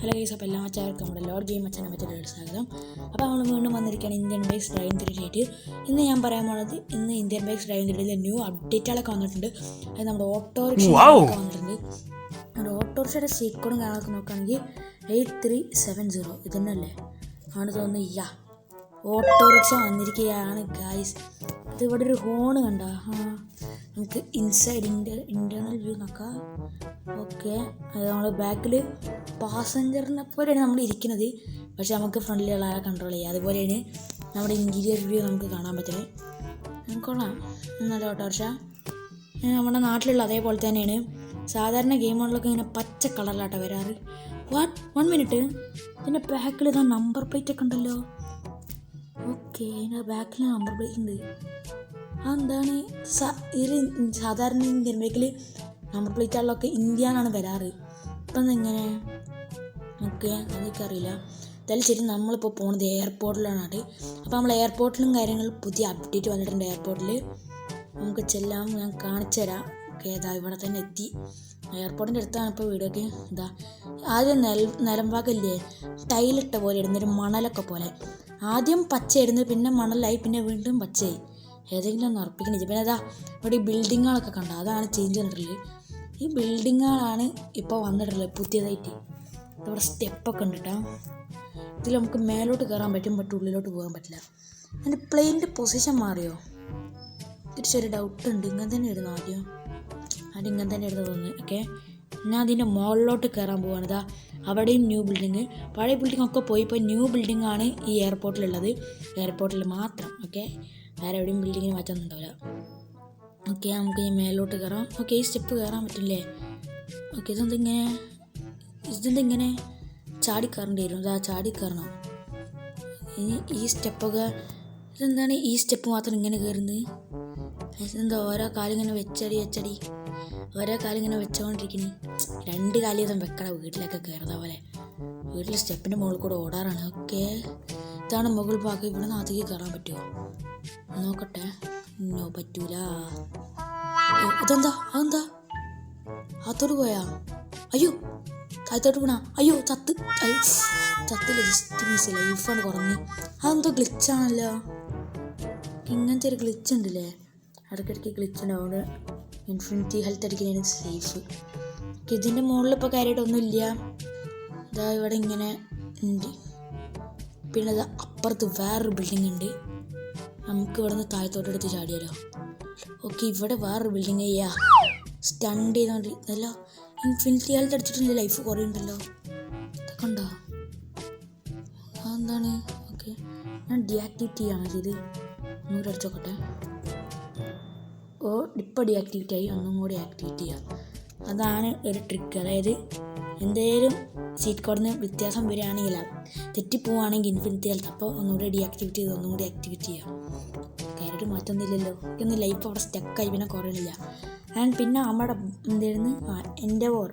Hello guys, അപ്പോൾ എല്ലാ മച്ചാർക്കും നമ്മുടെ ലോഡ് ഗെയിം മച്ചാനെ മറ്റൊരു സ്വാഗതം. അപ്പോൾ നമ്മൾ വീണ്ടും വന്നിരിക്കുകയാണ് ഇന്ത്യൻ ബൈക്സ് ഡ്രൈവിംഗ് 3 ഇന്ന് ഞാൻ പറയാൻ പോകുന്നത് ഇന്ത്യൻ ബൈക്സ് ഡ്രൈവിംഗ് 3 ന്യൂ അപ്ഡേറ്റുകളൊക്കെ വന്നിട്ടുണ്ട്. അത് നമ്മുടെ ഓട്ടോറിക്ഷ വന്നിട്ടുണ്ട്. നമ്മുടെ ഓട്ടോറിക്ഷയുടെ സീറ്റ് കോഡും കാണാനൊക്കെ നോക്കുകയാണെങ്കിൽ 8370 ഇതന്നെയല്ലേ ആണ് തോന്നുന്നു. ഓട്ടോറിക്ഷ വന്നിരിക്കുകയാണ് ഗൈസ്. ഇത് ഇവിടെ ഒരു ഹോണ് കണ്ട. നമുക്ക് ഇൻസൈഡ് ഇൻറ്റേർണൽ വ്യൂ നോക്കാം. ഓക്കെ, നമ്മൾ ബാക്കിൽ പാസഞ്ചറിനെ പോലെയാണ് നമ്മൾ ഇരിക്കുന്നത്, പക്ഷേ നമുക്ക് ഫ്രണ്ടിലുള്ള ആളെ കൺട്രോൾ ചെയ്യാം. അതുപോലെയാണ് നമ്മുടെ ഇൻറ്റീരിയർ വ്യൂ നമുക്ക് കാണാൻ പറ്റുന്നത്. കൊള്ളാം, നല്ല ഓട്ടോറിക്ഷ നമ്മുടെ നാട്ടിലുള്ള അതേപോലെ തന്നെയാണ്. സാധാരണ ഗെയിമുകളിലൊക്കെ ഇങ്ങനെ പച്ച കളറിലാട്ടോ വരാറ്. 1 മിനിറ്റ്, ഇതിൻ്റെ ബാക്കിൽ ഇതാ നമ്പർ പ്ലേറ്റ് ഒക്കെ ഉണ്ടല്ലോ. ഓക്കെ, അതിൻ്റെ ബാക്കിൽ നമ്പർ പ്ലേറ്റ് ഉണ്ട്. അതെന്താണ്? സാധാരണ ഇന്ത്യൻ ബൈക്കിൽ നമ്പർ പ്ലേറ്റുകളിലൊക്കെ ഇന്ത്യ എന്നാണ് വരാറ്. ഇപ്പം എങ്ങനെ? ഓക്കെ, അതൊക്കെ അറിയില്ല. എന്തായാലും ശരി, നമ്മളിപ്പോൾ പോകുന്നത് എയർപോർട്ടിലാണ്. അപ്പോൾ നമ്മൾ എയർപോർട്ടിലും കാര്യങ്ങളും പുതിയ അപ്ഡേറ്റ് വന്നിട്ടുണ്ട്. എയർപോർട്ടിൽ നമുക്ക് ചെല്ലാം, ഞാൻ കാണിച്ചു തരാം. ഓക്കെ, ഇതാ ഇവിടെ തന്നെ എത്തി. എയർപോർട്ടിൻ്റെ അടുത്താണ് ഇപ്പോൾ വീടൊക്കെ. ഇതാ ആദ്യം നിലമ്പാകല്ലേ ടൈലിട്ട പോലെ ഇടുന്നൊരു മണലൊക്കെ പോലെ. ആദ്യം പച്ചയായിരുന്നു, പിന്നെ മണലായി, പിന്നെ വീണ്ടും പച്ചയായി. ഏതെങ്കിലും ഒന്ന് ഉറപ്പിക്കണില്ല. പിന്നെ അതാ ഇവിടെ ഈ ബിൽഡിങ്ങുകളൊക്കെ കണ്ട, അതാണ് ചേഞ്ച് വന്നിട്ടുള്ളത്. ഈ ബിൽഡിങ്ങുകളാണ് ഇപ്പോൾ വന്നിട്ടുള്ളത് പുതിയതായിട്ട്. ഇവിടെ സ്റ്റെപ്പൊക്കെ ഉണ്ട് കേട്ടോ. ഇതിൽ നമുക്ക് മേലോട്ട് കയറാൻ പറ്റും, ബട്ട് ഉള്ളിലോട്ട് പോകാൻ പറ്റില്ല. അതിൻ്റെ പ്ലെയിനിൻ്റെ പൊസിഷൻ മാറിയോ? തിരിച്ചൊരു ഡൗട്ട് ഉണ്ട്. ഇങ്ങനെ തന്നെ ഇടുന്നു ആദ്യം ഇങ്ങനെ തന്നെ ഇടുന്നത് തോന്നുന്നു. ഓക്കെ, ഞാൻ അതിൻ്റെ മുകളിലോട്ട് കയറാൻ പോവാണ്. ഇതാ അവിടെയും ന്യൂ ബിൽഡിങ്, പഴയ ബിൽഡിംഗ് ഒക്കെ പോയി. ഇപ്പോൾ ന്യൂ ബിൽഡിംഗ് ആണ് ഈ എയർപോർട്ടിലുള്ളത്, എയർപോർട്ടിൽ മാത്രം. ഓക്കെ, വേറെ എവിടെയും ബിൽഡിങ്ങിന് മാറ്റമൊന്നും ഉണ്ടാവില്ല. ഓക്കെ, നമുക്ക് ഈ മേലോട്ട് കയറാം. ഓക്കെ, ഈ സ്റ്റെപ്പ് കയറാൻ പറ്റില്ലേ? ഓക്കെ, ഇതെന്തിങ്ങനെ ചാടിക്കയറേണ്ടി വരും. ഇതാ ചാടിക്കയറണം. ഇനി ഈ സ്റ്റെപ്പൊക്കെ ഇതെന്താണ്? ഈ സ്റ്റെപ്പ് മാത്രം ഇങ്ങനെ കയറുന്നത്? ഇതെന്താ ഓരോ കാലിങ്ങനെ വെച്ചടി ഓരോ കാലിങ്ങനെ വെച്ചുകൊണ്ടിരിക്കണേ. 2 കാലം ഇതും വെക്കണം വീട്ടിലൊക്കെ കയറുന്ന പോലെ. വീട്ടിൽ സ്റ്റെപ്പിൻ്റെ മുകളിൽ കൂടെ ഓടാറാണ്. ഓക്കെ, ഇതാണ് മുകൾ ഭാഗം. ഇവിടെ നിന്ന് അധികം കയറാൻ പറ്റുമോ നോക്കട്ടെ. നോ, പറ്റൂല. അതെന്താ അകത്തോട്ട് പോയാ? അയ്യോ, താഴത്തോട്ട് പോണ. അയ്യോ, ചത്തില്ല. Just miss. ലൈഫാണ് കുറഞ്ഞ്. അതെന്തോ ഗ്ലിച്ചാണല്ലോ. ഇങ്ങനത്തെ ഒരു ഗ്ലിച്ച് ഉണ്ടല്ലേ, ഇടയ്ക്കിടയ്ക്ക് ഗ്ലിച്ച് ഉണ്ടാവുകൊണ്ട് ഇൻഫിനിറ്റി ഹെൽത്ത് അടിക്കുന്നതിന് സേഫ്. ഇതിൻ്റെ മുകളിൽ ഇപ്പോൾ കാര്യമായിട്ടൊന്നും ഇല്ല. ഇതാ ഇവിടെ ഇങ്ങനെ ഉണ്ട്. പിന്നെ ഇത് അപ്പുറത്ത് വേറൊരു ബിൽഡിംഗ് ഉണ്ട്. നമുക്ക് ഇവിടെ നിന്ന് താഴത്തോട്ടെടുത്ത് ചാടിയാലോ? ഓക്കെ, ഇവിടെ വേറൊരു ബിൽഡിംഗ് സ്റ്റണ്ട് ചെയ്തോണ്ട് ഇതല്ലോ. ഇൻഫിനിറ്റി ഹെൽത്ത് അടിച്ചിട്ടുണ്ട്, ലൈഫ് കുറേ ഉണ്ടല്ലോ. ഇതൊക്കെ ഉണ്ടോ? അതെന്താണ്? ഓക്കെ, ഞാൻ ഡീആക്ടിവേറ്റ് ചെയ്യാണ് ചെയ്ത്. ഒന്നുകൂടി അടിച്ചോക്കട്ടെ. ഓ, ഇപ്പോൾ ഡീആക്ടിവേറ്റ് ആയി. ഒന്നും കൂടി ആക്ടിവേറ്റ് ചെയ്യാം. അതാണ് ഒരു ട്രിക്ക്. അതായത് എന്തേലും സീറ്റ് കോഡിന് വ്യത്യാസം വരികയാണെങ്കിൽ, തെറ്റിപ്പോവുകയാണെങ്കിൽ ഇൻഫിനിറ്റി ഹെൽത്ത്, അപ്പോൾ ഒന്നുകൂടി ഡീആക്ടിവേറ്റ് ചെയ്ത് ഒന്നും കൂടി ആക്ടിവേറ്റ് ചെയ്യാം. കാര്യമായിട്ട് മാറ്റമൊന്നുമില്ലല്ലോ. എനിക്കൊന്നും ലൈഫ് അവിടെ സ്റ്റക്കായി, പിന്നെ കുറയണില്ല. ആൻഡ് പിന്നെ നമ്മുടെ എന്തായിരുന്നു എൻഡവോർ,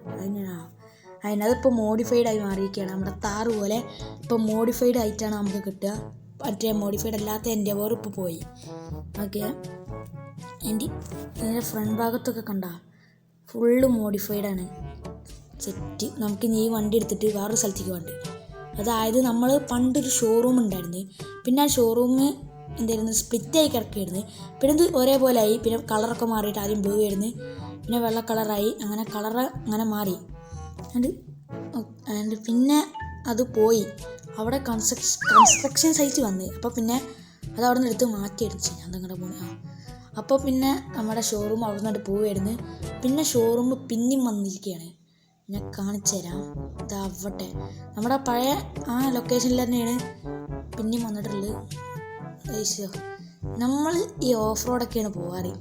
അതിനതിപ്പോൾ മോഡിഫൈഡ് ആയി മാറിയിരിക്കുകയാണ്. നമ്മുടെ താറ് പോലെ ഇപ്പോൾ മോഡിഫൈഡ് ആയിട്ടാണ് നമുക്ക് കിട്ടുക. മറ്റേ മോഡിഫൈഡ് അല്ലാത്ത എൻഡവോർ ഇപ്പോൾ പോയി. ഓക്കെ, ഇതിൻ്റെ ഫ്രണ്ട് ഭാഗത്തൊക്കെ കണ്ട ഫുള്ള് മോഡിഫൈഡാണ്. സെറ്റ്. നമുക്ക് ഈ വണ്ടി എടുത്തിട്ട് വേറൊരു സ്ഥലത്തേക്ക് വേണ്ടി. അതായത് നമ്മൾ പണ്ടൊരു ഷോറൂം ഉണ്ടായിരുന്നു, പിന്നെ ആ ഷോറൂം എന്തായിരുന്നു സ്പ്ലിറ്റായി കിടക്കുകയായിരുന്നു. പിന്നെ ഇത് ഒരേപോലെ ആയി. പിന്നെ കളറൊക്കെ മാറിയിട്ട് ആദ്യം ബ്ലൂ ആയിരുന്നു, പിന്നെ വെള്ള കളറായി. അങ്ങനെ കളറ് അങ്ങനെ മാറി. ആൻഡ് പിന്നെ അത് പോയി. അവിടെ കൺസ്ട്രക്ഷൻ സൈറ്റ് വന്ന്. അപ്പോൾ പിന്നെ അത് അവിടെ നിന്ന് എടുത്ത് മാറ്റിയടിച്ച് ഞാൻ നിങ്ങളുടെ പോണേ. അപ്പോൾ പിന്നെ നമ്മുടെ ഷോറൂം അവിടെ നിന്നിട്ട് പോവുമായിരുന്നു. പിന്നെ ഷോറൂം പിന്നെയും വന്നിരിക്കുകയാണ്. ഞാൻ കാണിച്ചു തരാം. ഇതാവട്ടെ, നമ്മുടെ പഴയ ആ ലൊക്കേഷനിൽ തന്നെയാണ് പിന്നെയും വന്നിട്ടുള്ളത്. നമ്മൾ ഈ ഓഫ് റോഡൊക്കെയാണ് പോകാറ്.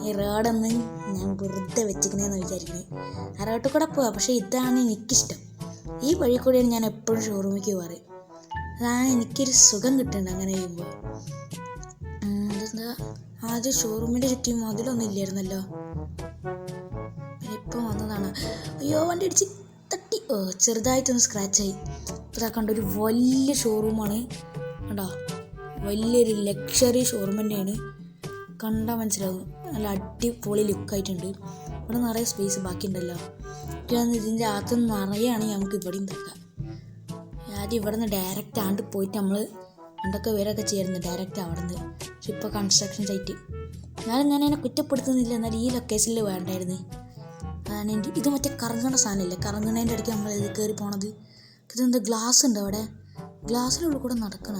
ഈ റോഡൊന്നും ഞാൻ വെറുതെ വെച്ചിരിക്കണേന്ന് വിചാരിക്കണേ. ആ റോഡിൽ കൂടെ പോവാം, പക്ഷേ ഇതാണ് എനിക്കിഷ്ടം. ഈ വഴി കൂടെയാണ് ഞാൻ എപ്പോഴും ഷോറൂമിലേക്ക് പോകാറ്. അതാണ് എനിക്കൊരു സുഖം കിട്ടുന്നുണ്ട് അങ്ങനെ ചെയ്യുമ്പോൾ. അതെന്താ ആദ്യം ഷോറൂമിൻ്റെ ചുറ്റും അതിലൊന്നും ഇല്ലായിരുന്നല്ലോ, ഇപ്പം വന്നതാണ്. അയ്യോ, വണ്ടി അടിച്ച് തട്ടി. ചെറുതായിട്ടൊന്ന് സ്ക്രാച്ചായി. ഇതാ കണ്ട, ഒരു വലിയ ഷോറൂമാണ് കണ്ടോ. വലിയൊരു ലക്ഷറി ഷോറൂം തന്നെയാണ്. കണ്ടാൽ മനസ്സിലാവും. നല്ല അടിപൊളി ലുക്കായിട്ടുണ്ട്. ഇവിടെ നിറയെ സ്പേസ് ബാക്കിയുണ്ടല്ലോ. ഇതിൻ്റെ അകത്ത് നിറയാണ് നമുക്ക് ഇവിടെ ഉണ്ടാക്കാം. ആദ്യം ഇവിടെ നിന്ന് ഡയറക്റ്റ് ആണ്ട് പോയിട്ട് നമ്മൾ എന്തൊക്കെ പേരൊക്കെ ചേരുന്നു ഡയറക്റ്റ് അവിടെ നിന്ന്. പക്ഷെ ഇപ്പോൾ കൺസ്ട്രക്ഷൻ സൈറ്റ് ഞാൻ അതിനെ കുറ്റപ്പെടുത്തുന്നില്ല, എന്നാൽ ഈ ലൊക്കേഷനിൽ വേണ്ടായിരുന്നു. ഇത് മറ്റേ കറങ്ങണ സാധനമില്ലേ, കറങ്ങണേൻ്റെ ഇടയ്ക്ക് നമ്മൾ ഇത് കയറി പോണത്. ഇതെന്താ ഗ്ലാസ് ഉണ്ട് അവിടെ, ഗ്ലാസ്സിൻ്റെ ഉള്ളിൽ കൂടെ നടക്കണ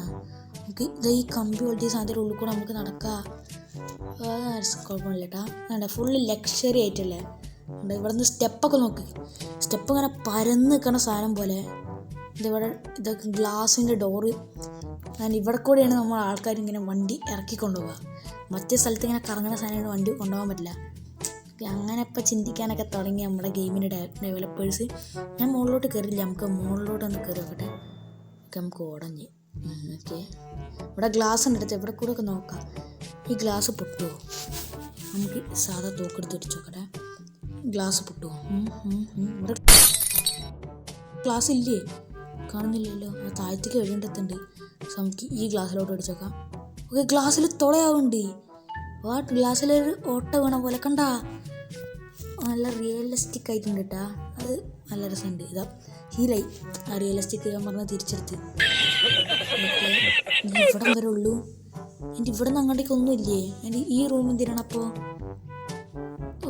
നമുക്ക്. ഇത് ഈ കമ്പി പോലത്തെ സാധനത്തിൻ്റെ ഉള്ളിൽ കൂടെ നമുക്ക് നടക്കാം. കുഴപ്പമില്ല കേട്ടോ. വേണ്ട ഫുള്ള് ലക്ഷറി ആയിട്ടല്ലേ. ഇവിടെ നിന്ന് സ്റ്റെപ്പൊക്കെ നോക്ക്, സ്റ്റെപ്പ് ഇങ്ങനെ പരന്ന് നിൽക്കണ സാധനം പോലെ. ഇതിവിടെ ഇതൊക്കെ ഗ്ലാസിൻ്റെ ഡോറ്. ഇവിടെ കൂടെയാണ് നമ്മൾ ആൾക്കാർ ഇങ്ങനെ വണ്ടി ഇറക്കിക്കൊണ്ടുപോവുക. മറ്റേ സ്ഥലത്ത് ഇങ്ങനെ കറങ്ങുന്ന സാധനങ്ങൾ വണ്ടി കൊണ്ടുപോകാൻ പറ്റില്ല. അങ്ങനെ ഇപ്പം ചിന്തിക്കാനൊക്കെ തുടങ്ങി നമ്മുടെ ഗെയിമിൻ്റെ ഡെവലപ്പേഴ്സ്. ഞാൻ മുകളിലോട്ട് കയറില്ല, നമുക്ക് മുകളിലോട്ട് ഒന്ന് കയറി നോക്കട്ടെ. നമുക്ക് ഓടഞ്ഞ് ഓക്കെ. ഇവിടെ ഗ്ലാസ് ഉണ്ട് അടുത്ത്, ഇവിടെ കൂടെ ഒക്കെ നോക്കാം. ഈ ഗ്ലാസ് പൊട്ടുമോ? നമുക്ക് സാധാ തോക്കെടുത്ത് അടിച്ച് നോക്കട്ടെ. ഗ്ലാസ് പൊട്ടുമോ? ഇവിടെ ഗ്ലാസ് ഇല്ലേ, കാണുന്നില്ലല്ലോ. താഴത്തേക്ക് വഴിയുണ്ടെത്തുണ്ട്. സോ നമുക്ക് ഈ ഗ്ലാസ്സിലോട്ട് അടിച്ച് നോക്കാം. ഓക്കെ, ഗ്ലാസ്സിൽ തുളയാവുന്നുണ്ട്. വാട്ട്, ഗ്ലാസ്സിലൊരു ഓട്ട വീണ പോലെ കണ്ടാ, നല്ല റിയലിസ്റ്റിക് ആയിട്ടുണ്ട് കേട്ടാ. അത് നല്ല രസമുണ്ട്. ഇതാ ഹീലായി ആ റിയലിസ്റ്റിക് ഞാൻ പറഞ്ഞാൽ തിരിച്ചെടുത്ത്. ഓക്കെ, ഇവിടെ വരെ ഉള്ളൂ. എൻ്റെ ഇവിടെ നിന്ന് അങ്ങോട്ടേക്ക് ഒന്നും ഇല്ലേ. എൻ്റെ ഈ റൂം എന്തിനാണ് അപ്പോൾ?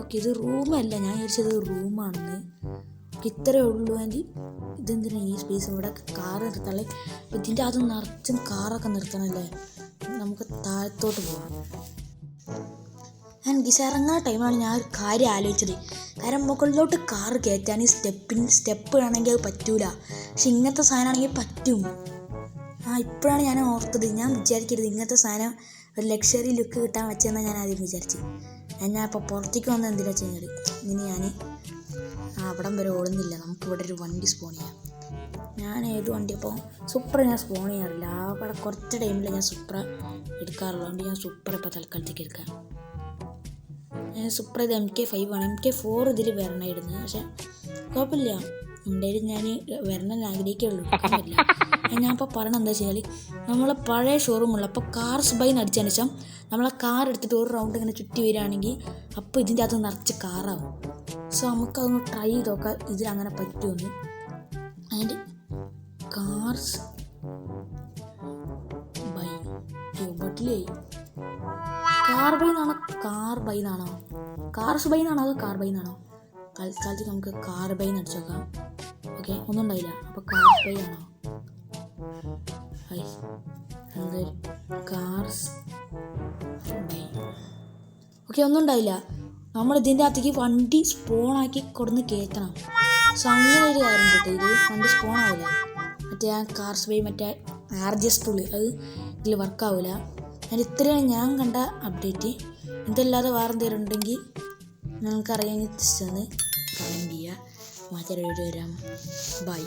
ഓക്കെ, ഇത് റൂമല്ല, ഞാൻ വിചാരിച്ചത് റൂമാണെന്ന്. ഇത്രയേ ഉള്ളൂ. എൻ്റെ ഇതെന്തിനാണ് ഈ സ്പേസ്? ഇവിടെ കാർ നിർത്താളേ. ഇതിൻ്റെ അത് നിറച്ചും കാറൊക്കെ നിർത്തണമല്ലേ. നമുക്ക് താഴത്തോട്ട് പോകാം. ഞാൻ ഇറങ്ങുന്ന ടൈമാണ് ഞാൻ ഒരു കാര്യം ആലോചിച്ചത്. കാരണം മുകളിലോട്ട് കാറ് കയറ്റാൻ സ്റ്റെപ്പ് ആണെങ്കിൽ അത് പറ്റൂല, പക്ഷെ ഇങ്ങനത്തെ സാധനമാണെങ്കിൽ പറ്റും. ഇപ്പോഴാണ് ഞാൻ ഓർത്തത്. ഞാൻ വിചാരിക്കരുത് ഇങ്ങനത്തെ സാധനം ഒരു ലക്ഷറി ലുക്ക് കിട്ടാൻ വെച്ചതെന്നാണ് ഞാൻ ആദ്യം വിചാരിച്ചു. ഞാൻ ഇപ്പോൾ പുറത്തേക്ക് വന്നത് എന്തിനാ വെച്ച് കഴിഞ്ഞാൽ ഇനി ഞാൻ അവിടം വരെ ഓടുന്നില്ല. നമുക്കിവിടെ ഒരു വണ്ടി സ്പോൺ ചെയ്യാം. ഞാൻ ഏത് വണ്ടി അപ്പോൾ സൂപ്പർ ഞാൻ സ്പോൺ ചെയ്യാറില്ല. അവിടെ കുറച്ച് ടൈമിൽ ഞാൻ സൂപ്പർ എടുക്കാറുള്ളൂ. അതുകൊണ്ട് ഞാൻ സൂപ്പർ ഇപ്പോൾ തൽക്കാലത്തേക്ക് എടുക്കാം. ഞാൻ സൂപ്പർ ഇത് MK5 ആണ്. MK4 ഇതിൽ വരണമായിരുന്നു, പക്ഷേ കുഴപ്പമില്ല. എന്തായാലും ഞാൻ വരണം ആഗ്രഹിക്കുള്ളൂ, പറ്റില്ല. ഞാൻ ഇപ്പോൾ പറയണത് എന്താ വെച്ച് കഴിഞ്ഞാൽ നമ്മളെ പഴയ ഷോറൂമുള്ള അപ്പോൾ കാർസ് ബൈ അടിച്ചതിന് ശേഷം നമ്മളെ കാർ എടുത്തിട്ട് ഒരു റൗണ്ട് ഇങ്ങനെ ചുറ്റി വരികയാണെങ്കിൽ അപ്പോൾ ഇതിൻ്റെ അകത്ത് നിറച്ച് കാറാവും. സോ നമുക്കതൊന്ന് ട്രൈ ചെയ്ത് നോക്കാം ഇതിൽ അങ്ങനെ പറ്റുമെന്ന്. അതിൻ്റെ കാർസ് ബൈ ബട്ടിലേ കാർസ് ബൈ എന്നാണോ അതോ കാർ ബൈ എന്നാണോ? തൽക്കാലത്തേക്ക് നമുക്ക് കാർ ബൈ എന്ന് അടിച്ചു നോക്കാം. ഓക്കെ, ഒന്നും ഉണ്ടായില്ല. അപ്പോൾ കാർസ് ബൈ ആണോ? Cars by. ഓക്കെ, ഒന്നും ഉണ്ടായില്ല. നമ്മൾ ഇതിൻ്റെ അകത്തേക്ക് വണ്ടി സ്പോണാക്കി കൊടുന്ന് കയറ്റണം. സോ അങ്ങനെ ഒരു കാര്യം കിട്ടും. ഇത് വണ്ടി സ്പോൺ ആവില്ല. മറ്റേ ആ കാർസ് ബൈ മറ്റേ RGS ടൂള് അത് ഇതിൽ വർക്കാവില്ല. ഇത്രയാണ് ഞാൻ കണ്ട അപ്ഡേറ്റ്. ഇതല്ലാതെ വേറെ എന്തെങ്കിലും ഉണ്ടെങ്കിൽ നിങ്ങൾക്കറിയാമെങ്കിൽ ജസ്റ്റ് ഒന്ന് കമൻറ്റ് ചെയ്യുക. മറ്റൊരു വീഡിയോ വരാം. ബൈ.